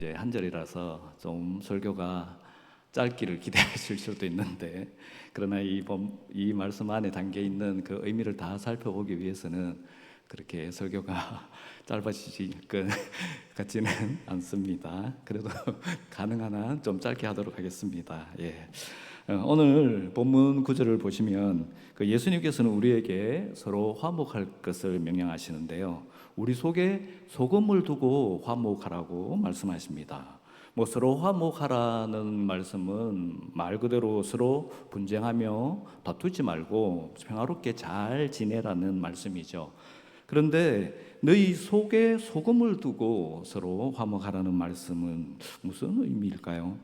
이제 한 절이라서 좀 설교가 짧기를 기대하실 수도 있는데, 그러나 이 말씀 안에 담겨 있는 그 의미를 다 살펴보기 위해서는 그렇게 설교가 짧아지지 그 같지는 않습니다. 그래도 가능한 한 좀 짧게 하도록 하겠습니다. 예. 오늘 본문 구절을 보시면 그 예수님께서는 우리에게 서로 화목할 것을 명령하시는데요. 우리 속에 소금을 두고 화목하라고 말씀하십니다. 뭐 서로 화목하라는 말씀은 말 그대로 서로 분쟁하며 다투지 말고 평화롭게 잘 지내라는 말씀이죠. 그런데 너희 속에 소금을 두고 서로 화목하라는 말씀은 무슨 의미일까요?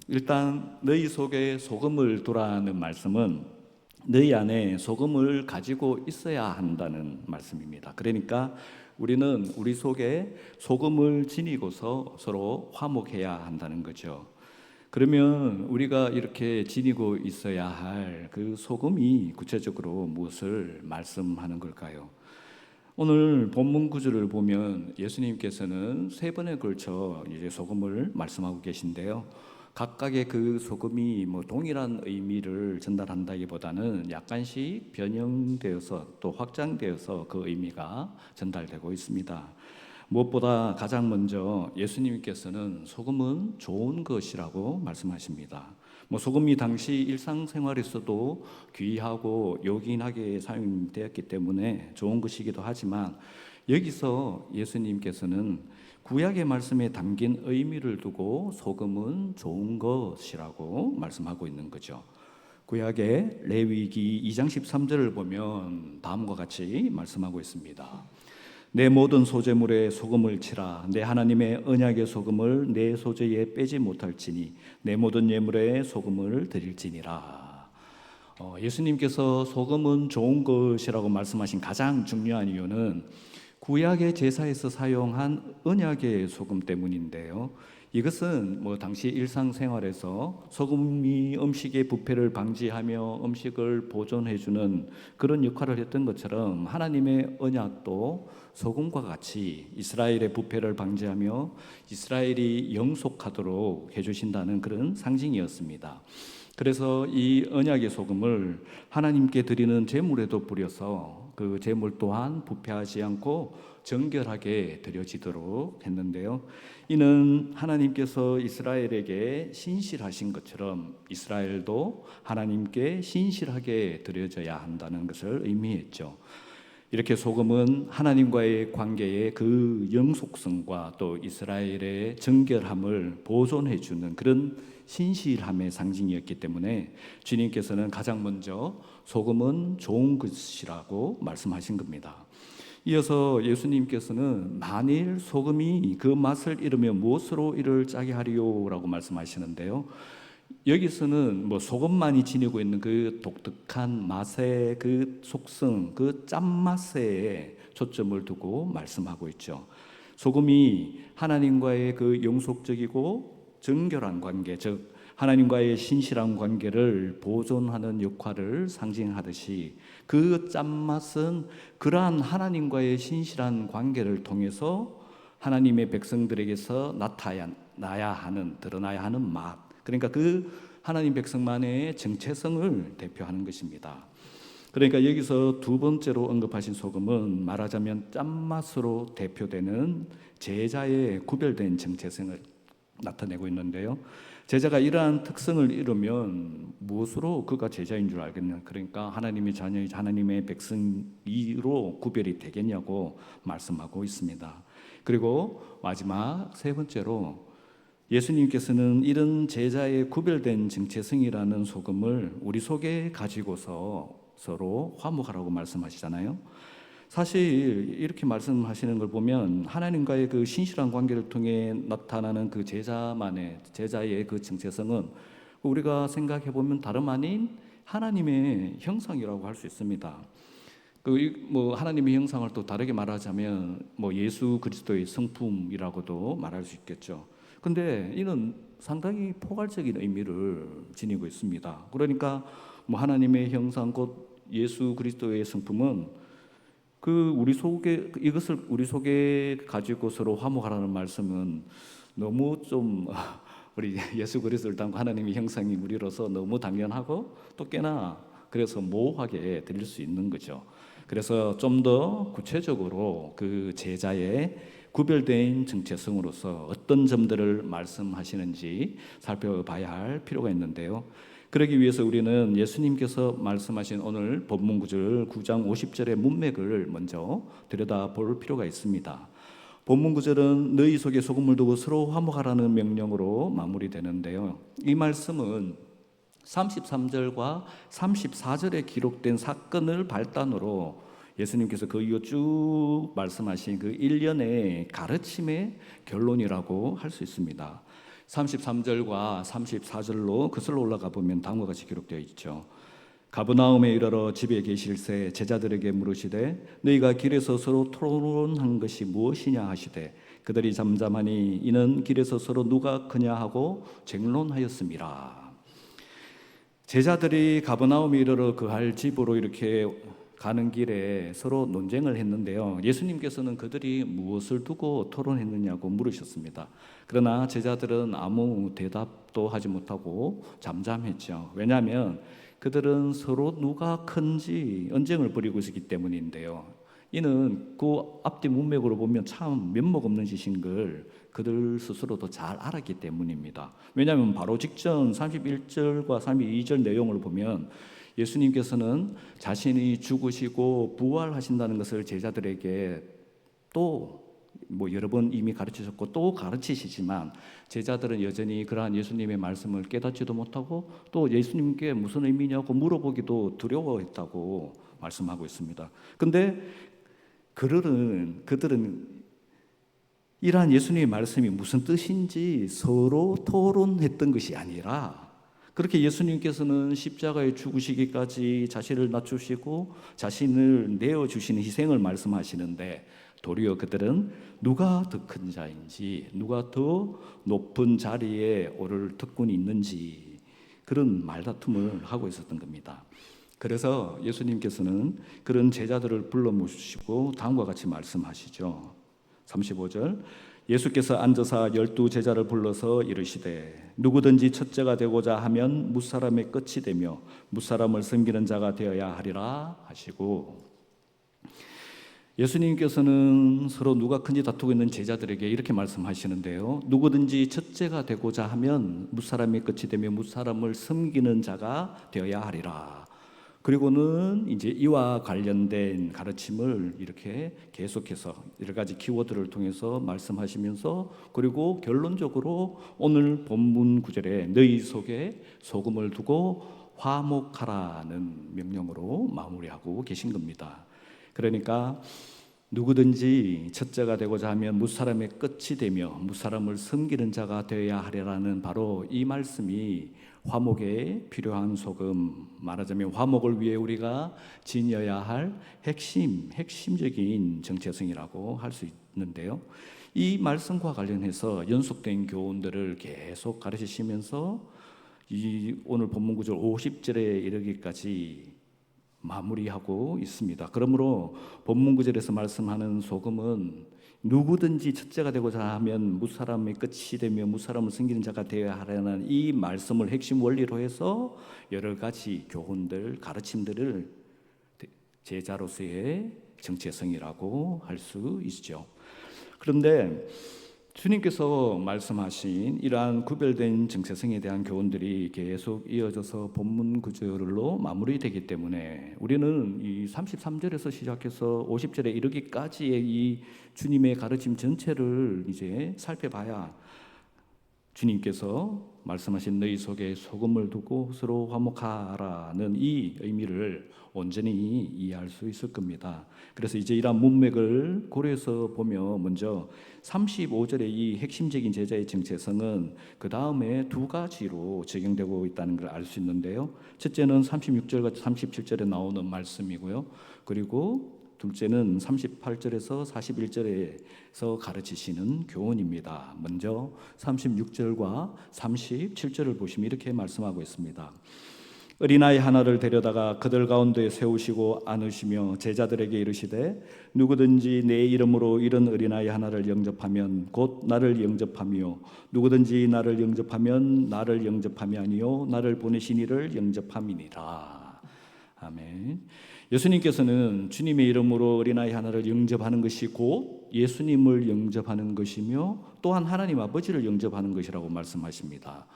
일단 너희 속에 소금을 두라는 말씀은 너희 안에 소금을 가지고 있어야 한다는 말씀입니다. 그러니까 우리는 우리 속에 소금을 지니고서 서로 화목해야 한다는 거죠. 그러면 우리가 이렇게 지니고 있어야 할 그 소금이 구체적으로 무엇을 말씀하는 걸까요? 오늘 본문 구절을 보면 예수님께서는 세 번에 걸쳐 이제 소금을 말씀하고 계신데요. 각각의 그 소금이 뭐 동일한 의미를 전달한다기보다는 약간씩 변형되어서 또 확장되어서 그 의미가 전달되고 있습니다. 무엇보다 가장 먼저 예수님께서는 소금은 좋은 것이라고 말씀하십니다. 뭐 소금이 당시 일상생활에서도 귀하고 요긴하게 사용되었기 때문에 좋은 것이기도 하지만, 여기서 예수님께서는 구약의 말씀에 담긴 의미를 두고 소금은 좋은 것이라고 말씀하고 있는 거죠. 구약의 레위기 2장 13절을 보면 다음과 같이 말씀하고 있습니다. 내 모든 소재물에 소금을 치라. 내 하나님의 언약의 소금을 내 소재에 빼지 못할지니 내 모든 예물에 소금을 드릴지니라. 예수님께서 소금은 좋은 것이라고 말씀하신 가장 중요한 이유는 구약의 제사에서 사용한 언약의 소금 때문인데요. 이것은 뭐 당시 일상생활에서 소금이 음식의 부패를 방지하며 음식을 보존해주는 그런 역할을 했던 것처럼, 하나님의 언약도 소금과 같이 이스라엘의 부패를 방지하며 이스라엘이 영속하도록 해주신다는 그런 상징이었습니다. 그래서 이 언약의 소금을 하나님께 드리는 제물에도 뿌려서 그 제물 또한 부패하지 않고 정결하게 드려지도록 했는데요. 이는 하나님께서 이스라엘에게 신실하신 것처럼 이스라엘도 하나님께 신실하게 드려져야 한다는 것을 의미했죠. 이렇게 소금은 하나님과의 관계의 그 영속성과 또 이스라엘의 정결함을 보존해 주는 그런 신실함의 상징이었기 때문에 주님께서는 가장 먼저 소금은 좋은 것이라고 말씀하신 겁니다. 이어서 예수님께서는 만일 소금이 그 맛을 잃으면 무엇으로 이를 짜게 하리요라고 말씀하시는데요. 여기서는 뭐 소금만이 지니고 있는 그 독특한 맛의 그 속성, 그 짠맛에 초점을 두고 말씀하고 있죠. 소금이 하나님과의 그 영속적이고 정결한 관계, 즉 하나님과의 신실한 관계를 보존하는 역할을 상징하듯이, 그 짠맛은 그러한 하나님과의 신실한 관계를 통해서 하나님의 백성들에게서 나타나야 하는, 드러나야 하는 맛, 그러니까 그 하나님 백성만의 정체성을 대표하는 것입니다. 그러니까 여기서 두 번째로 언급하신 소금은 말하자면 짠맛으로 대표되는 제자의 구별된 정체성을 나타내고 있는데요. 제자가 이러한 특성을 이루면 무엇으로 그가 제자인 줄 알겠냐, 그러니까 하나님의 자녀, 하나님의 백성이로 구별이 되겠냐고 말씀하고 있습니다. 그리고 마지막 세 번째로 예수님께서는 이런 제자의 구별된 정체성이라는 소금을 우리 속에 가지고서 서로 화목하라고 말씀하시잖아요. 사실 이렇게 말씀하시는 걸 보면 하나님과의 그 신실한 관계를 통해 나타나는 그 제자의 그 정체성은 우리가 생각해 보면 다름 아닌 하나님의 형상이라고 할 수 있습니다. 뭐 하나님의 형상을 또 다르게 말하자면 뭐 예수 그리스도의 성품이라고도 말할 수 있겠죠. 근데 이는 상당히 포괄적인 의미를 지니고 있습니다. 그러니까 뭐 하나님의 형상 곧 예수 그리스도의 성품은 그 우리 속에, 이것을 우리 속에 가지고 서로 화목하라는 말씀은 너무 좀 우리 예수 그리스도를 닮고 하나님의 형상이 우리로서 너무 당연하고 또 꽤나 그래서 모호하게 들릴 수 있는 거죠. 그래서 좀 더 구체적으로 그 제자의 구별된 정체성으로서 어떤 점들을 말씀하시는지 살펴봐야 할 필요가 있는데요. 그러기 위해서 우리는 예수님께서 말씀하신 오늘 본문 구절 9장 50절의 문맥을 먼저 들여다볼 필요가 있습니다. 본문 구절은 너희 속에 소금을 두고 서로 화목하라는 명령으로 마무리되는데요. 이 말씀은 33절과 34절에 기록된 사건을 발단으로 예수님께서 그 이후 쭉 말씀하신 그 일련의 가르침의 결론이라고 할 수 있습니다. 33절과 34절로 그슬로 올라가 보면 다음과 같이 기록되어 있죠. 가버나움에 이르러 집에 계실새 제자들에게 물으시되 너희가 길에서 서로 토론한 것이 무엇이냐 하시되 그들이 잠잠하니 이는 길에서 서로 누가 크냐 하고 쟁론하였음이라. 제자들이 가버나움에 이르러 그할 집으로 이렇게 가는 길에 서로 논쟁을 했는데요. 예수님께서는 그들이 무엇을 두고 토론했느냐고 물으셨습니다. 그러나 제자들은 아무 대답도 하지 못하고 잠잠했죠. 왜냐하면 그들은 서로 누가 큰지 언쟁을 벌이고 있었기 때문인데요. 이는 그 앞뒤 문맥으로 보면 참 면목 없는 짓인 걸 그들 스스로도 잘 알았기 때문입니다. 왜냐하면 바로 직전 31절과 32절 내용을 보면 예수님께서는 자신이 죽으시고 부활하신다는 것을 제자들에게 또 여러 번 이미 가르치셨고 또 가르치시지만 제자들은 여전히 그러한 예수님의 말씀을 깨닫지도 못하고 또 예수님께 무슨 의미냐고 물어보기도 두려워했다고 말씀하고 있습니다. 근데 그들은 이러한 예수님의 말씀이 무슨 뜻인지 서로 토론했던 것이 아니라 그렇게 예수님께서는 십자가에 죽으시기까지 자신을 낮추시고 자신을 내어주시는 희생을 말씀하시는데 도리어 그들은 누가 더 큰 자인지 누가 더 높은 자리에 오를 특권이 있는지 그런 말다툼을 하고 있었던 겁니다. 그래서 예수님께서는 그런 제자들을 불러 모시고 다음과 같이 말씀하시죠. 35절 예수께서 앉아서 12 제자를 불러서 이르시되 누구든지 첫째가 되고자 하면 무사람의 끝이 되며 무사람을 섬기는 자가 되어야 하리라 하시고 예수님께서는 서로 누가 큰지 다투고 있는 제자들에게 이렇게 말씀하시는데요. 누구든지 첫째가 되고자 하면 무사람의 끝이 되며 무사람을 섬기는 자가 되어야 하리라. 그리고는 이제 이와 관련된 가르침을 이렇게 계속해서 여러 가지 키워드를 통해서 말씀하시면서 그리고 결론적으로 오늘 본문 구절에 너희 속에 소금을 두고 화목하라는 명령으로 마무리하고 계신 겁니다. 그러니까 누구든지 첫째가 되고자 하면 무사람의 끝이 되며 무사람을 섬기는 자가 되어야 하리라는 바로 이 말씀이 화목에 필요한 소금, 말하자면 화목을 위해 우리가 지녀야 할 핵심적인 정체성이라고 할 수 있는데요. 이 말씀과 관련해서 연속된 교훈들을 계속 가르치시면서 이 오늘 본문 구절 50절에 이르기까지 마무리하고 있습니다. 그러므로 본문 구절에서 말씀하는 소금은 누구든지 첫째가 되고자 하면 무사람의 끝이 되며 무사람을 섬기는 자가 되어야 하라는 이 말씀을 핵심 원리로 해서 여러 가지 교훈들, 가르침들을 제자로서의 정체성이라고 할 수 있죠. 그런데 주님께서 말씀하신 이러한 구별된 정체성에 대한 교훈들이 계속 이어져서 본문 구절로 마무리되기 때문에 우리는 이 33절에서 시작해서 50절에 이르기까지의 이 주님의 가르침 전체를 이제 살펴봐야 주님께서 말씀하신 너희 속에 소금을 두고 서로 화목하라는 이 의미를 온전히 이해할 수 있을 겁니다. 그래서 이제 이러한 문맥을 고려해서 보면 먼저 35절의 이 핵심적인 제자의 정체성은 그 다음에 두 가지로 적용되고 있다는 걸 알 수 있는데요. 첫째는 36절과 37절에 나오는 말씀이고요. 그리고 둘째는 38절에서 41절에서 가르치시는 교훈입니다. 먼저 36절과 37절을 보시면 이렇게 말씀하고 있습니다. 어린아이 하나를 데려다가 그들 가운데 세우시고 안으시며 제자들에게 이르시되 누구든지 내 이름으로 이런 어린아이 하나를 영접하면 곧 나를 영접하며 누구든지 나를 영접하면 나를 영접함이 아니요 나를 보내신 이를 영접함이니라. 아멘. 예수님께서는 주님의 이름으로 어린아이 하나를 영접하는 것이 곧 예수님을 영접하는 것이며 또한 하나님 아버지를 영접하는 것이라고 말씀하십니다.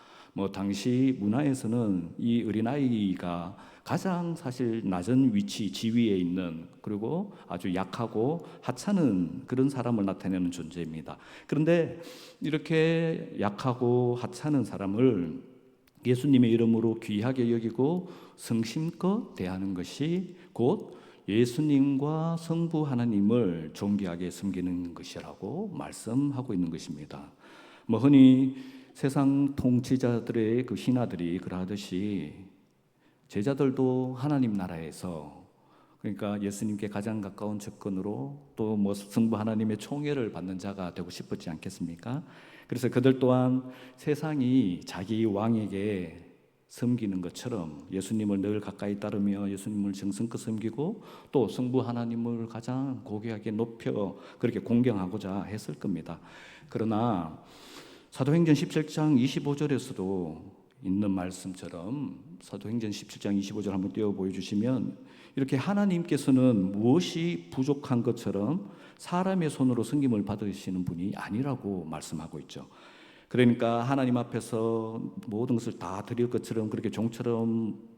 당시 문화에서는 이 어린아이가 가장 사실 낮은 위치, 지위에 있는, 그리고 아주 약하고 하찮은 그런 사람을 나타내는 존재입니다. 그런데 이렇게 약하고 하찮은 사람을 예수님의 이름으로 귀하게 여기고 성심껏 대하는 것이 곧 예수님과 성부 하나님을 존귀하게 섬기는 것이라고 말씀하고 있는 것입니다. 흔히 세상 통치자들의 그 신하들이 그러하듯이 제자들도 하나님 나라에서, 그러니까 예수님께 가장 가까운 접근으로 또 성부 하나님의 총애를 받는 자가 되고 싶었지 않겠습니까? 그래서 그들 또한 세상이 자기 왕에게 섬기는 것처럼 예수님을 늘 가까이 따르며 예수님을 정성껏 섬기고 또 성부 하나님을 가장 고귀하게 높여 그렇게 공경하고자 했을 겁니다. 그러나 사도행전 17장 25절에서도 있는 말씀처럼 사도행전 17장 25절 한번 띄워 보여주시면 이렇게 하나님께서는 무엇이 부족한 것처럼 사람의 손으로 섬김을 받으시는 분이 아니라고 말씀하고 있죠. 그러니까 하나님 앞에서 모든 것을 다 드릴 것처럼 그렇게 종처럼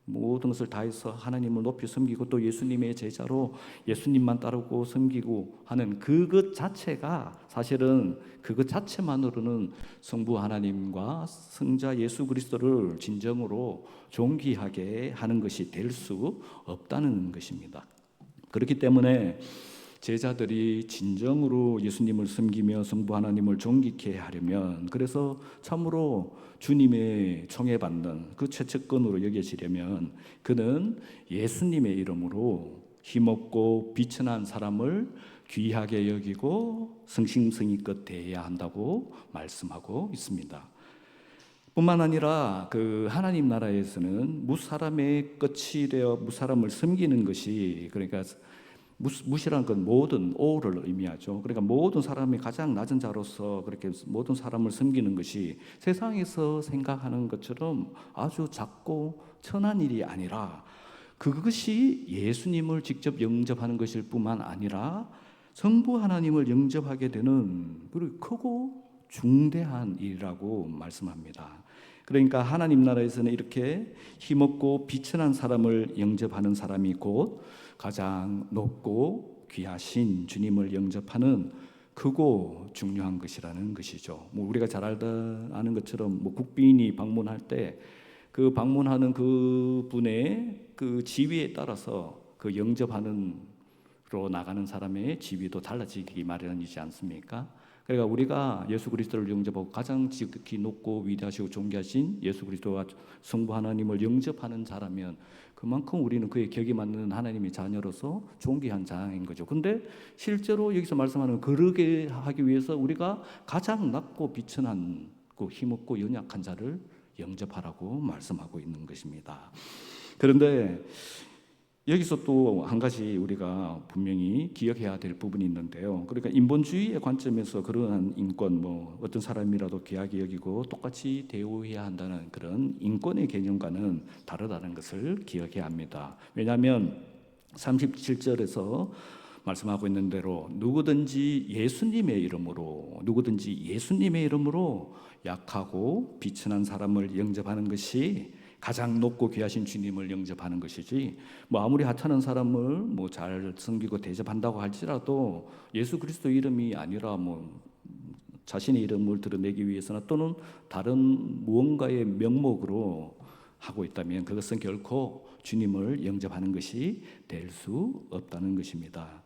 모든 것을 다해서 하나님을 높이 섬기고 또 예수님의 제자로 예수님만 따르고 섬기고 하는 그것 자체가 사실은 그것 자체만으로는 성부 하나님과 성자 예수 그리스도를 진정으로 존귀하게 하는 것이 될 수 없다는 것입니다. 그렇기 때문에 제자들이 진정으로 예수님을 섬기며 성부 하나님을 존귀케 하려면, 그래서 참으로 주님의 청해받는 그 최측근으로 여겨지려면 그는 예수님의 이름으로 힘없고 비천한 사람을 귀하게 여기고 성심성의껏 대해야 한다고 말씀하고 있습니다. 뿐만 아니라 그 하나님 나라에서는 무사람의 끝이 되어 무사람을 섬기는 것이, 그러니까 무시라는 건 모든 오를 의미하죠. 그러니까 모든 사람이 가장 낮은 자로서 그렇게 모든 사람을 섬기는 것이 세상에서 생각하는 것처럼 아주 작고 천한 일이 아니라 그것이 예수님을 직접 영접하는 것일 뿐만 아니라 성부 하나님을 영접하게 되는 그리고 크고 중대한 일이라고 말씀합니다. 그러니까 하나님 나라에서는 이렇게 힘없고 비천한 사람을 영접하는 사람이 곧 가장 높고 귀하신 주님을 영접하는 크고 중요한 것이라는 것이죠. 우리가 잘 아는 것처럼 국빈이 방문할 때 그 방문하는 그 분의 그 지위에 따라서 그 영접하는 로 나가는 사람의 지위도 달라지기 마련이지 않습니까? 그러니까 우리가 예수 그리스도를 영접하고 가장 지극히 높고 위대하시고 존귀하신 예수 그리스도와 성부 하나님을 영접하는 자라면 그만큼 우리는 그의 격에 맞는 하나님의 자녀로서 존귀한 자인 거죠. 근데 실제로 여기서 말씀하는 그러게 하기 위해서 우리가 가장 낮고 비천한 힘없고 연약한 자를 영접하라고 말씀하고 있는 것입니다. 그런데 여기서 또 한 가지 우리가 분명히 기억해야 될 부분이 있는데요. 그러니까 인본주의의 관점에서 그러한 인권, 어떤 사람이라도 귀하게 여기고 똑같이 대우해야 한다는 그런 인권의 개념과는 다르다는 것을 기억해야 합니다. 왜냐하면 37절에서 말씀하고 있는 대로 누구든지 예수님의 이름으로 약하고 비천한 사람을 영접하는 것이 가장 높고 귀하신 주님을 영접하는 것이지, 아무리 하찮은 사람을 잘 섬기고 대접한다고 할지라도 예수 그리스도 이름이 아니라 자신의 이름을 드러내기 위해서나 또는 다른 무언가의 명목으로 하고 있다면 그것은 결코 주님을 영접하는 것이 될 수 없다는 것입니다.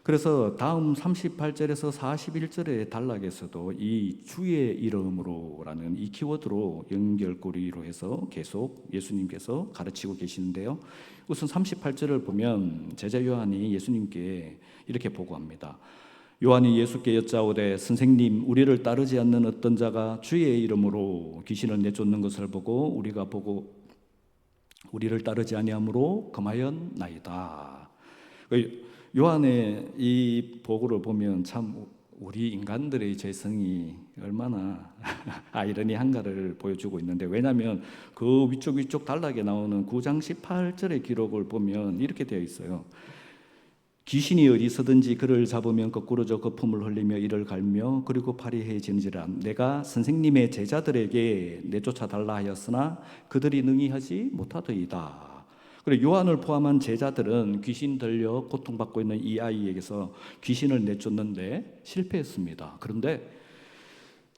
그래서 다음 38절에서 41절의 단락에서도 이 주의 이름으로라는 이 키워드로 연결고리로 해서 계속 예수님께서 가르치고 계시는데요. 우선 38절을 보면 제자 요한이 예수님께 이렇게 보고합니다. 요한이 예수께 여짜오되 선생님, 우리를 따르지 않는 어떤 자가 주의 이름으로 귀신을 내쫓는 것을 보고 우리가 보고 우리를 따르지 아니함으로 금하였나이다. 요한의 이 보고를 보면 참 우리 인간들의 죄성이 얼마나 아이러니한가를 보여주고 있는데, 왜냐하면 그 위쪽 단락에 나오는 9장 18절의 기록을 보면 이렇게 되어 있어요. 귀신이 어디서든지 그를 잡으면 거꾸로 저 거품을 흘리며 이를 갈며 그리고 파리해지는지라. 내가 선생님의 제자들에게 내쫓아 달라 하였으나 그들이 능히 하지 못하더이다. 그리고 요한을 포함한 제자들은 귀신 들려 고통받고 있는 이 아이에게서 귀신을 내쫓는데 실패했습니다. 그런데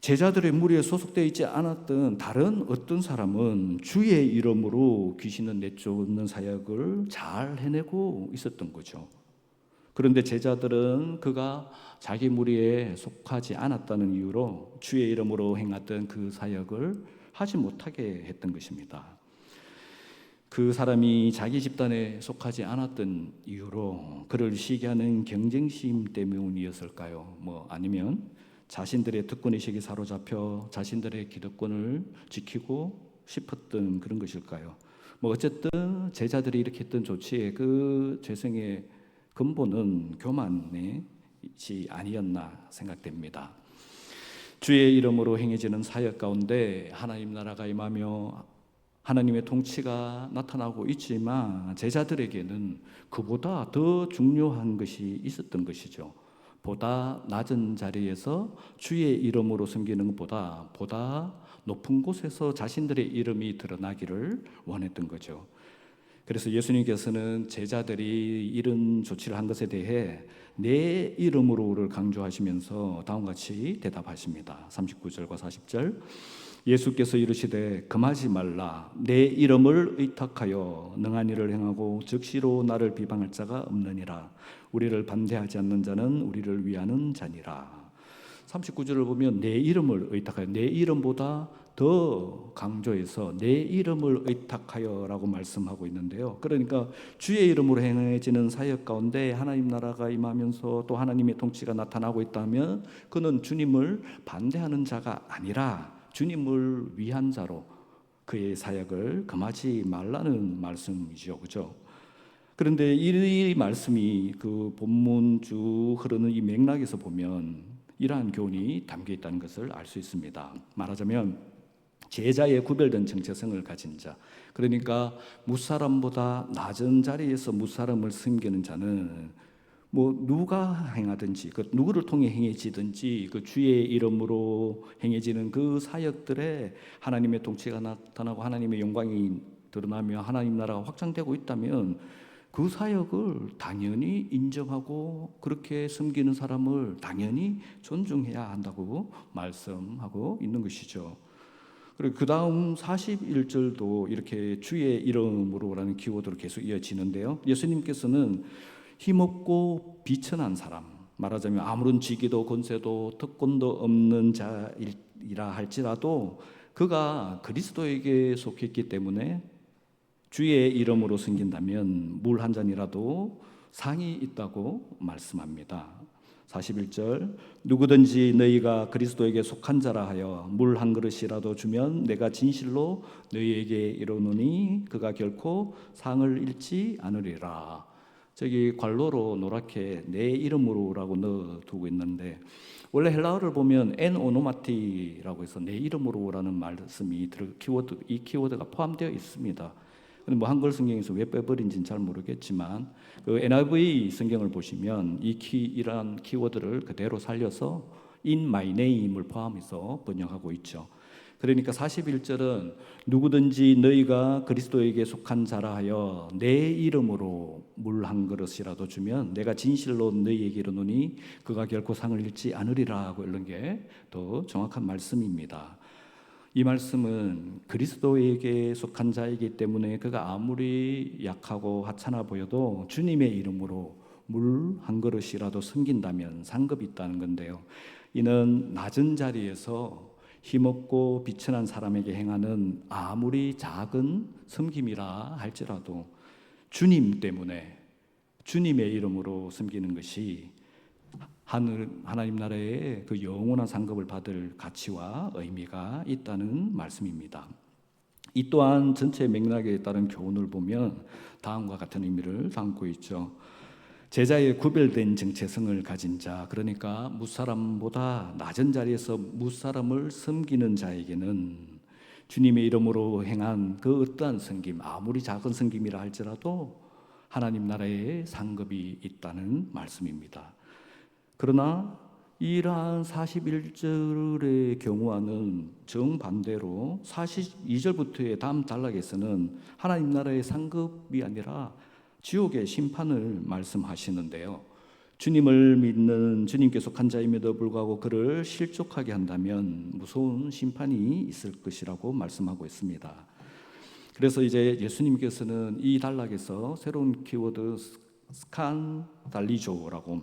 제자들의 무리에 소속되어 있지 않았던 다른 어떤 사람은 주의 이름으로 귀신을 내쫓는 사역을 잘 해내고 있었던 거죠. 그런데 제자들은 그가 자기 무리에 속하지 않았다는 이유로 주의 이름으로 행했던 그 사역을 하지 못하게 했던 것입니다. 그 사람이 자기 집단에 속하지 않았던 이유로 그를 시기하는 경쟁심 때문이었을까요? 아니면 자신들의 특권의식에 사로잡혀 자신들의 기득권을 지키고 싶었던 그런 것일까요? 어쨌든 제자들이 이렇게 했던 조치의 그 죄성의 근본은 교만이지 아니었나 생각됩니다. 주의 이름으로 행해지는 사역 가운데 하나님 나라가 임하며 하나님의 통치가 나타나고 있지만 제자들에게는 그보다 더 중요한 것이 있었던 것이죠. 보다 낮은 자리에서 주의 이름으로 섬기는 것보다 보다 높은 곳에서 자신들의 이름이 드러나기를 원했던 거죠. 그래서 예수님께서는 제자들이 이런 조치를 한 것에 대해 내 이름으로를 강조하시면서 다음과 같이 대답하십니다. 39절과 40절. 예수께서 이르시되 금하지 말라. 내 이름을 의탁하여 능한 일을 행하고 즉시로 나를 비방할 자가 없느니라. 우리를 반대하지 않는 자는 우리를 위하는 자니라. 39절을 보면 내 이름을 의탁하여, 내 이름보다 더 강조해서 내 이름을 의탁하여라고 말씀하고 있는데요. 그러니까 주의 이름으로 행해지는 사역 가운데 하나님 나라가 임하면서 또 하나님의 통치가 나타나고 있다면 그는 주님을 반대하는 자가 아니라 주님을 위한 자로 그의 사역을 금하지 말라는 말씀이죠. 그렇죠? 그런데 이 말씀이 그 본문 쭉 흐르는 이 맥락에서 보면 이러한 교훈이 담겨 있다는 것을 알 수 있습니다. 말하자면 제자의 구별된 정체성을 가진 자, 그러니까 무사람보다 낮은 자리에서 무사람을 섬기는 자는 누가 행하든지 누구를 통해 행해지든지 그 주의 이름으로 행해지는 그 사역들에 하나님의 통치가 나타나고 하나님의 영광이 드러나며 하나님 나라가 확장되고 있다면 그 사역을 당연히 인정하고 그렇게 섬기는 사람을 당연히 존중해야 한다고 말씀하고 있는 것이죠. 그리고 그 다음 41절도 이렇게 주의 이름으로라는 키워드로 계속 이어지는데요. 예수님께서는 힘없고 비천한 사람, 말하자면 아무런 직위도 권세도 특권도 없는 자이라 할지라도 그가 그리스도에게 속했기 때문에 주의 이름으로 섬긴다면 물 한 잔이라도 상이 있다고 말씀합니다. 41절. 누구든지 너희가 그리스도에게 속한 자라 하여 물 한 그릇이라도 주면 내가 진실로 너희에게 이르노니 그가 결코 상을 잃지 않으리라. 저기 관로로 노랗게 내 이름으로라고 넣어두고 있는데, 원래 헬라어를 보면 엔 오노마티라고 해서 내 이름으로라는 말씀이 이 키워드가 포함되어 있습니다. 근데 한글 성경에서 왜 빼버린지는 잘 모르겠지만 그 NIV 성경을 보시면 이러한 키워드를 그대로 살려서 in my name을 포함해서 번역하고 있죠. 그러니까 41절은 누구든지 너희가 그리스도에게 속한 자라 하여 내 이름으로 물 한 그릇이라도 주면 내가 진실로 너희에게 이르노니 그가 결코 상을 잃지 않으리라고 이런 게 더 정확한 말씀입니다. 이 말씀은 그리스도에게 속한 자이기 때문에 그가 아무리 약하고 하찮아 보여도 주님의 이름으로 물 한 그릇이라도 섬긴다면 상급이 있다는 건데요. 이는 낮은 자리에서 힘없고 비천한 사람에게 행하는 아무리 작은 섬김이라 할지라도 주님 때문에 주님의 이름으로 섬기는 것이 하나님 나라의 그 영원한 상급을 받을 가치와 의미가 있다는 말씀입니다. 이 또한 전체 맥락에 따른 교훈을 보면 다음과 같은 의미를 담고 있죠. 제자의 구별된 정체성을 가진 자, 그러니까 무사람보다 낮은 자리에서 무사람을 섬기는 자에게는 주님의 이름으로 행한 그 어떠한 섬김, 아무리 작은 섬김이라 할지라도 하나님 나라에 상급이 있다는 말씀입니다. 그러나 이러한 41절의 경우와는 정반대로 42절부터의 다음 단락에서는 하나님 나라의 상급이 아니라 지옥의 심판을 말씀하시는데요. 주님을 믿는 주님께 속한 자임에도 불구하고 그를 실족하게 한다면 무서운 심판이 있을 것이라고 말씀하고 있습니다. 그래서 이제 예수님께서는 이 단락에서 새로운 키워드 스칸달리조라고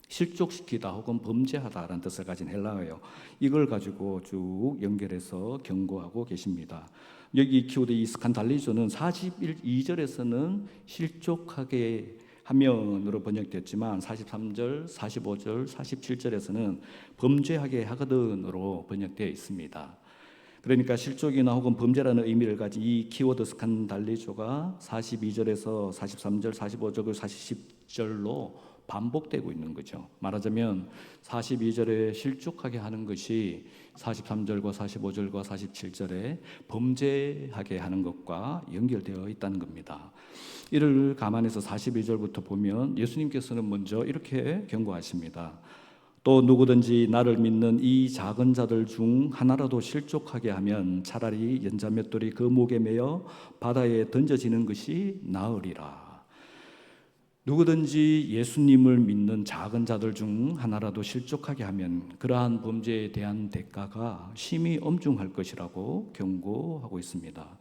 실족시키다 혹은 범죄하다라는 뜻을 가진 헬라어예요. 이걸 가지고 쭉 연결해서 경고하고 계십니다. 여기 키워드 이 스칸달리조는 42절에서는 실족하게 하면으로 번역됐지만 43절, 45절, 47절에서는 범죄하게 하거든으로 번역되어 있습니다. 그러니까 실족이나 혹은 범죄라는 의미를 가진 이 키워드 스칸달리조가 42절에서 43절, 45절, 40절로 반복되고 있는 거죠. 말하자면 42절에 실족하게 하는 것이 43절과 45절과 47절에 범죄하게 하는 것과 연결되어 있다는 겁니다. 이를 감안해서 42절부터 보면 예수님께서는 먼저 이렇게 경고하십니다. 또 누구든지 나를 믿는 이 작은 자들 중 하나라도 실족하게 하면 차라리 연자 맷돌이 그 목에 매여 바다에 던져지는 것이 나으리라. 누구든지 예수님을 믿는 작은 자들 중 하나라도 실족하게 하면 그러한 범죄에 대한 대가가 심히 엄중할 것이라고 경고하고 있습니다.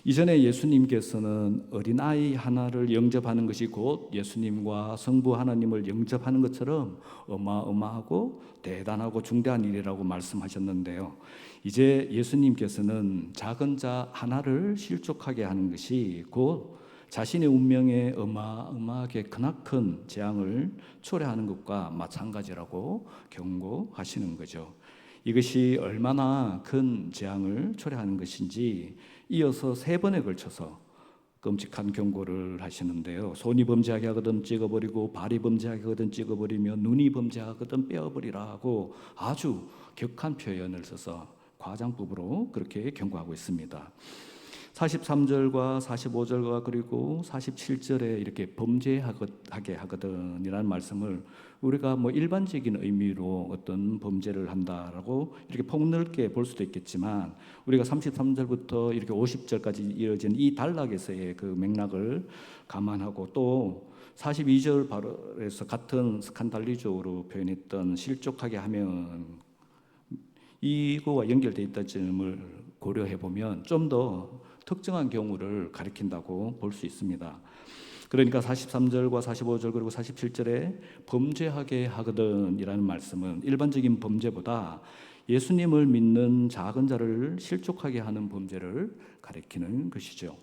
이전에 예수님께서는 어린아이 하나를 영접하는 것이 곧 예수님과 성부 하나님을 영접하는 것처럼 어마어마하고 대단하고 중대한 일이라고 말씀하셨는데요. 이제 예수님께서는 작은 자 하나를 실족하게 하는 것이 곧 자신의 운명에 어마어마하게 크나큰 재앙을 초래하는 것과 마찬가지라고 경고하시는 거죠. 이것이 얼마나 큰 재앙을 초래하는 것인지 이어서 3번에 걸쳐서 끔찍한 경고를 하시는데요. 손이 범죄하게 하거든 찍어버리고, 발이 범죄하게 하거든 찍어버리며, 눈이 범죄하거든 빼어버리라고 아주 격한 표현을 써서 과장법으로 그렇게 경고하고 있습니다. 43절과 45절과 그리고 47절에 이렇게 범죄하게 하거든이라는 말씀을 우리가 뭐 일반적인 의미로 어떤 범죄를 한다라고 이렇게 폭넓게 볼 수도 있겠지만, 우리가 33절부터 이렇게 50절까지 이어진 이 단락에서의 그 맥락을 감안하고 또 42절 바로에서 같은 스칸달리조로 표현했던 실족하게 하면 이거와 연결되어 있다는 점을 고려해 보면 좀 더 특정한 경우를 가리킨다고 볼 수 있습니다. 그러니까 43절과 45절 그리고 47절에 범죄하게 하거든이라는 말씀은 일반적인 범죄보다 예수님을 믿는 작은 자를 실족하게 하는 범죄를 가리키는 것이죠.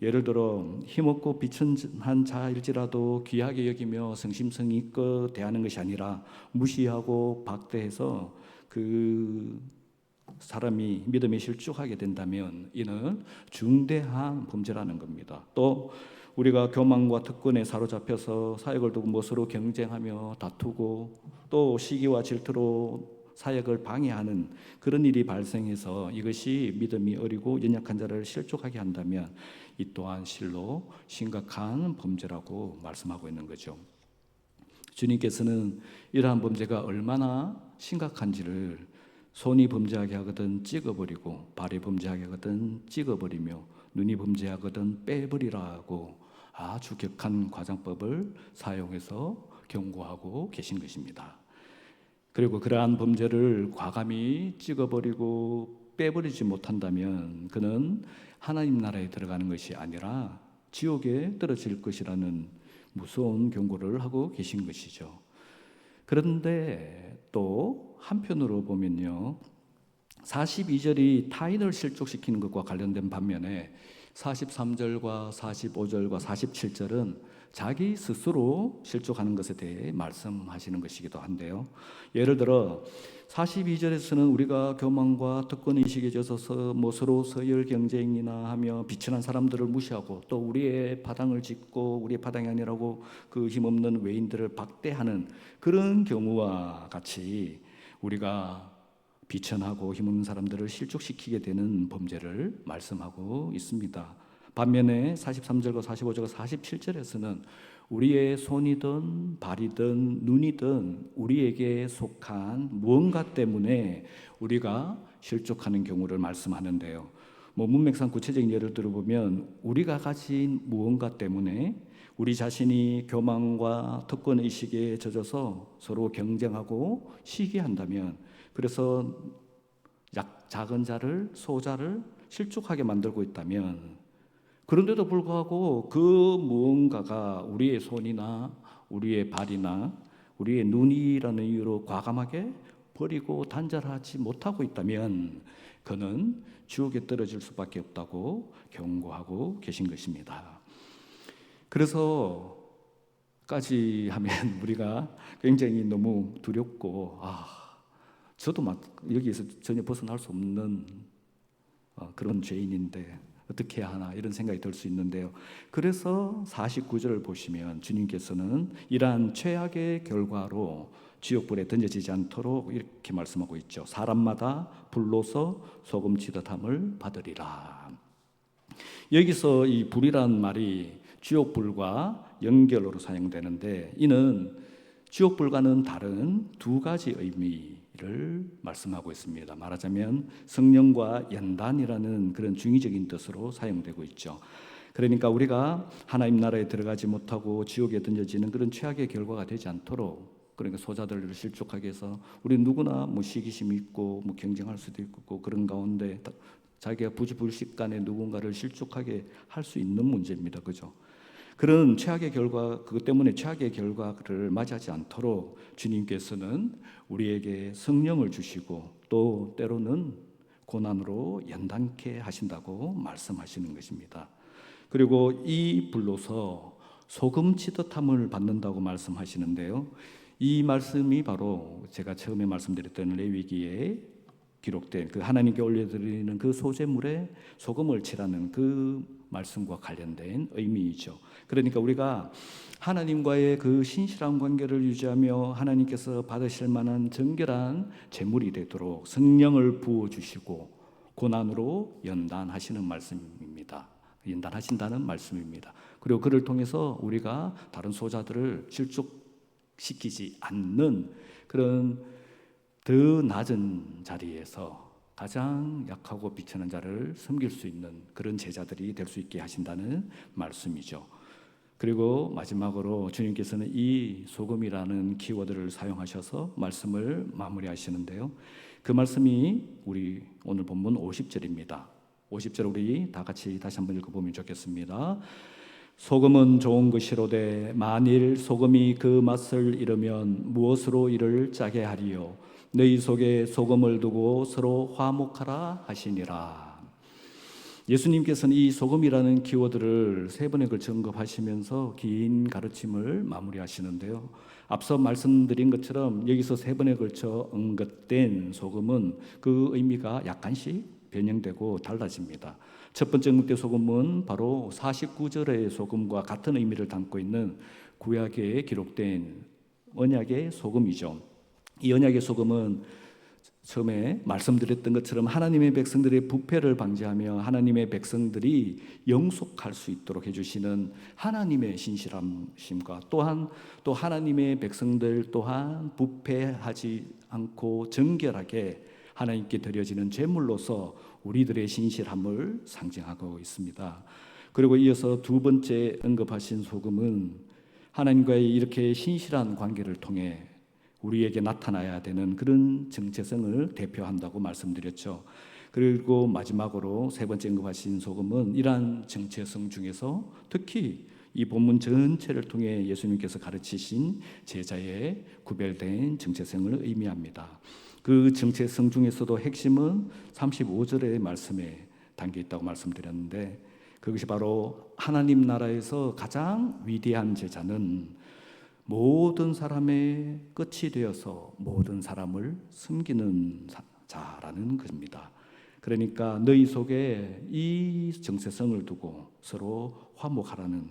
예를 들어 힘없고 비천한 자일지라도 귀하게 여기며 성심성의껏 대하는 것이 아니라 무시하고 박대해서 그 사람이 믿음에 실족하게 된다면 이는 중대한 범죄라는 겁니다. 또 우리가 교만과 특권에 사로잡혀서 사역을 두고 뭐 서로 경쟁하며 다투고 또 시기와 질투로 사역을 방해하는 그런 일이 발생해서 이것이 믿음이 어리고 연약한 자를 실족하게 한다면 이 또한 실로 심각한 범죄라고 말씀하고 있는 거죠. 주님께서는 이러한 범죄가 얼마나 심각한지를 손이 범죄하게 하거든 찍어버리고, 발이 범죄하게 하거든 찍어버리며, 눈이 범죄하거든 빼버리라고 아주 격한 과장법을 사용해서 경고하고 계신 것입니다. 그리고 그러한 범죄를 과감히 찍어버리고 빼버리지 못한다면 그는 하나님 나라에 들어가는 것이 아니라 지옥에 떨어질 것이라는 무서운 경고를 하고 계신 것이죠. 그런데 또 한편으로 보면요, 42절이 타인을 실족시키는 것과 관련된 반면에 43절과 45절과 47절은 자기 스스로 실족하는 것에 대해 말씀하시는 것이기도 한데요. 예를 들어 42절에서는 우리가 교만과 특권의식에 젖어서 서로 서열 경쟁이나 하며 비천한 사람들을 무시하고 또 우리의 바당을 짓고 우리의 바당이 아니라고 그 힘없는 외인들을 박대하는 그런 경우와 같이 우리가 비천하고 힘없는 사람들을 실족시키게 되는 범죄를 말씀하고 있습니다. 반면에 43절과 45절과 47절에서는 우리의 손이든 발이든 눈이든 우리에게 속한 무언가 때문에 우리가 실족하는 경우를 말씀하는데요. 문맥상 구체적인 예를 들어보면 우리가 가진 무언가 때문에 우리 자신이 교만과 특권의식에 젖어서 서로 경쟁하고 시기한다면, 그래서 작은 자를, 소자를 실족하게 만들고 있다면, 그런데도 불구하고 그 무언가가 우리의 손이나 우리의 발이나 우리의 눈이라는 이유로 과감하게 버리고 단절하지 못하고 있다면 그는 지옥에 떨어질 수밖에 없다고 경고하고 계신 것입니다. 그래서까지 하면 우리가 굉장히 너무 두렵고 저도 막 여기에서 전혀 벗어날 수 없는 그런 죄인인데 어떻게 해야 하나 이런 생각이 들 수 있는데요. 그래서 49절을 보시면 주님께서는 이러한 최악의 결과로 지옥불에 던져지지 않도록 이렇게 말씀하고 있죠. 사람마다 불로서 소금치듯함을 받으리라. 여기서 이 불이라는 말이 지옥불과 연결으로 사용되는데, 이는 지옥불과는 다른 두 가지 의미를 말씀하고 있습니다. 말하자면 성령과 연단이라는 그런 중의적인 뜻으로 사용되고 있죠. 그러니까 우리가 하나님 나라에 들어가지 못하고 지옥에 던져지는 그런 최악의 결과가 되지 않도록, 그러니까 소자들을 실족하게 해서 우리 누구나 시기심이 있고 경쟁할 수도 있고 그런 가운데 자기가 부지불식간에 누군가를 실족하게 할 수 있는 문제입니다. 그죠? 그런 최악의 결과, 그것 때문에 최악의 결과를 맞이하지 않도록 주님께서는 우리에게 성령을 주시고 또 때로는 고난으로 연단케 하신다고 말씀하시는 것입니다. 그리고 이 불로서 소금치듯함을 받는다고 말씀하시는데요. 이 말씀이 바로 제가 처음에 말씀드렸던 레위기에 기록된 그 하나님께 올려드리는 그 소제물에 소금을 칠하는 그 말씀과 관련된 의미이죠. 그러니까 우리가 하나님과의 그 신실한 관계를 유지하며 하나님께서 받으실 만한 정결한 제물이 되도록 성령을 부어주시고 고난으로 연단하시는 말씀입니다. 연단하신다는 말씀입니다. 그리고 그를 통해서 우리가 다른 소자들을 실족시키지 않는 그런 더 낮은 자리에서 가장 약하고 비천한 자를 섬길 수 있는 그런 제자들이 될 수 있게 하신다는 말씀이죠. 그리고 마지막으로 주님께서는 이 소금이라는 키워드를 사용하셔서 말씀을 마무리하시는데요. 그 말씀이 우리 오늘 본문 50절입니다. 50절 우리 다 같이 다시 한번 읽어보면 좋겠습니다. 소금은 좋은 것이로되 만일 소금이 그 맛을 잃으면 무엇으로 이를 짜게 하리요? 너희 속에 소금을 두고 서로 화목하라 하시니라. 예수님께서는 이 소금이라는 키워드를 세 번에 걸쳐 언급하시면서 긴 가르침을 마무리하시는데요. 앞서 말씀드린 것처럼 여기서 세 번에 걸쳐 언급된 소금은 그 의미가 약간씩 변형되고 달라집니다. 첫 번째 언급된 소금은 바로 49절의 소금과 같은 의미를 담고 있는 구약에 기록된 언약의 소금이죠. 이 언약의 소금은 처음에 말씀드렸던 것처럼 하나님의 백성들의 부패를 방지하며 하나님의 백성들이 영속할 수 있도록 해주시는 하나님의 신실하심과 또한 또 하나님의 백성들 또한 부패하지 않고 정결하게 하나님께 드려지는 제물로서 우리들의 신실함을 상징하고 있습니다. 그리고 이어서 두 번째 언급하신 소금은 하나님과의 이렇게 신실한 관계를 통해 우리에게 나타나야 되는 그런 정체성을 대표한다고 말씀드렸죠. 그리고 마지막으로 세 번째 언급하신 소금은 이러한 정체성 중에서 특히 이 본문 전체를 통해 예수님께서 가르치신 제자의 구별된 정체성을 의미합니다. 그 정체성 중에서도 핵심은 35절의 말씀에 담겨 있다고 말씀드렸는데, 그것이 바로 하나님 나라에서 가장 위대한 제자는 모든 사람의 끝이 되어서 모든 사람을 섬기는 자라는 것입니다. 그러니까 너희 속에 이 정체성을 두고 서로 화목하라는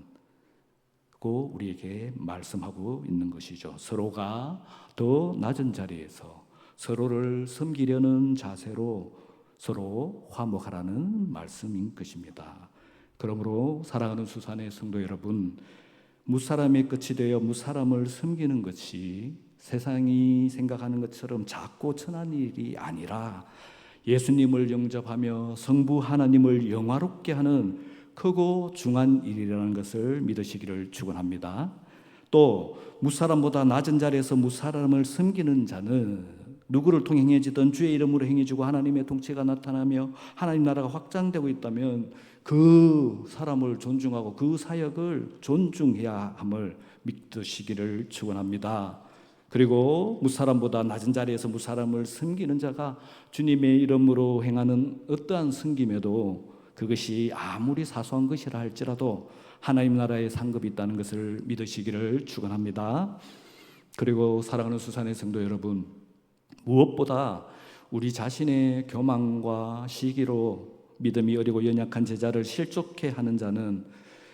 고 우리에게 말씀하고 있는 것이죠. 서로가 더 낮은 자리에서 서로를 섬기려는 자세로 서로 화목하라는 말씀인 것입니다. 그러므로 사랑하는 수산의 성도 여러분, 무사람의 끝이 되어 무사람을 섬기는 것이 세상이 생각하는 것처럼 작고 천한 일이 아니라 예수님을 영접하며 성부 하나님을 영화롭게 하는 크고 중한 일이라는 것을 믿으시기를 축원합니다. 또 무사람보다 낮은 자리에서 무사람을 섬기는 자는 누구를 통해 행해지든 주의 이름으로 행해지고 하나님의 통치가 나타나며 하나님 나라가 확장되고 있다면 그 사람을 존중하고 그 사역을 존중해야 함을 믿으시기를 축원합니다. 그리고 무사람보다 낮은 자리에서 무사람을 섬기는 자가 주님의 이름으로 행하는 어떠한 섬김에도 그것이 아무리 사소한 것이라 할지라도 하나님 나라에 상급이 있다는 것을 믿으시기를 축원합니다. 그리고 사랑하는 수산의 성도 여러분, 무엇보다 우리 자신의 교만과 시기로 믿음이 어리고 연약한 제자를 실족해 하는 자는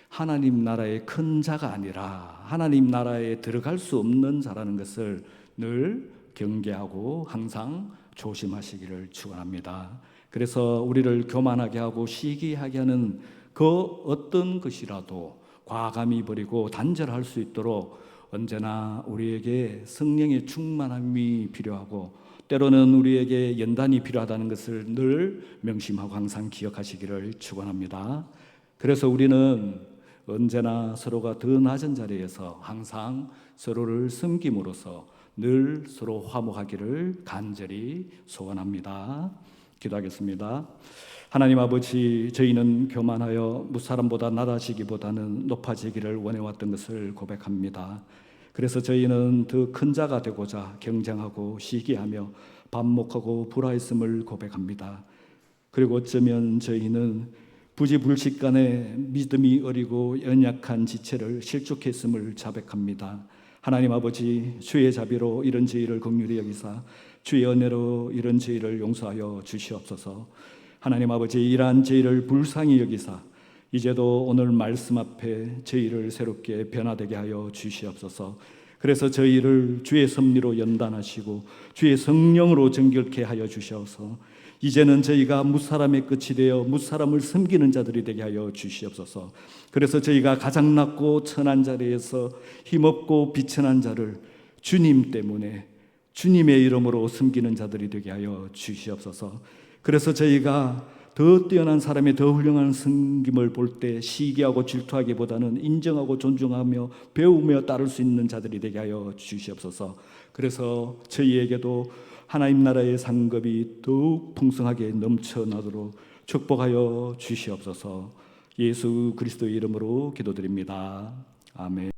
하나님 나라의 큰 자가 아니라 하나님 나라에 들어갈 수 없는 자라는 것을 늘 경계하고 항상 조심하시기를 축원합니다. 그래서 우리를 교만하게 하고 시기하게 하는 그 어떤 것이라도 과감히 버리고 단절할 수 있도록 언제나 우리에게 성령의 충만함이 필요하고 때로는 우리에게 연단이 필요하다는 것을 늘 명심하고 항상 기억하시기를 축원합니다. 그래서 우리는 언제나 서로가 더 낮은 자리에서 항상 서로를 섬김으로써 늘 서로 화목하기를 간절히 소원합니다. 기도하겠습니다. 하나님 아버지, 저희는 교만하여 무사람보다 낮아지기보다는 높아지기를 원해왔던 것을 고백합니다. 그래서 저희는 더 큰 자가 되고자 경쟁하고 시기하며 반목하고 불화했음을 고백합니다. 그리고 어쩌면 저희는 부지불식간에 믿음이 어리고 연약한 지체를 실족했음을 자백합니다. 하나님 아버지, 주의 자비로 이런 저희를 긍휼히 여기사 주의 은혜로 이런 저희를 용서하여 주시옵소서. 하나님 아버지, 이러한 저희를 불쌍히 여기사 이제도 오늘 말씀 앞에 저희를 새롭게 변화되게 하여 주시옵소서. 그래서 저희를 주의 섭리로 연단하시고 주의 성령으로 정결케 하여 주셔서 이제는 저희가 무사람의 끝이 되어 무사람을 섬기는 자들이 되게 하여 주시옵소서. 그래서 저희가 가장 낮고 천한 자리에서 힘없고 비천한 자를 주님 때문에 주님의 이름으로 섬기는 자들이 되게 하여 주시옵소서. 그래서 저희가 더 뛰어난 사람의 더 훌륭한 섬김을 볼 때 시기하고 질투하기보다는 인정하고 존중하며 배우며 따를 수 있는 자들이 되게 하여 주시옵소서. 그래서 저희에게도 하나님 나라의 상급이 더욱 풍성하게 넘쳐나도록 축복하여 주시옵소서. 예수 그리스도의 이름으로 기도드립니다. 아멘.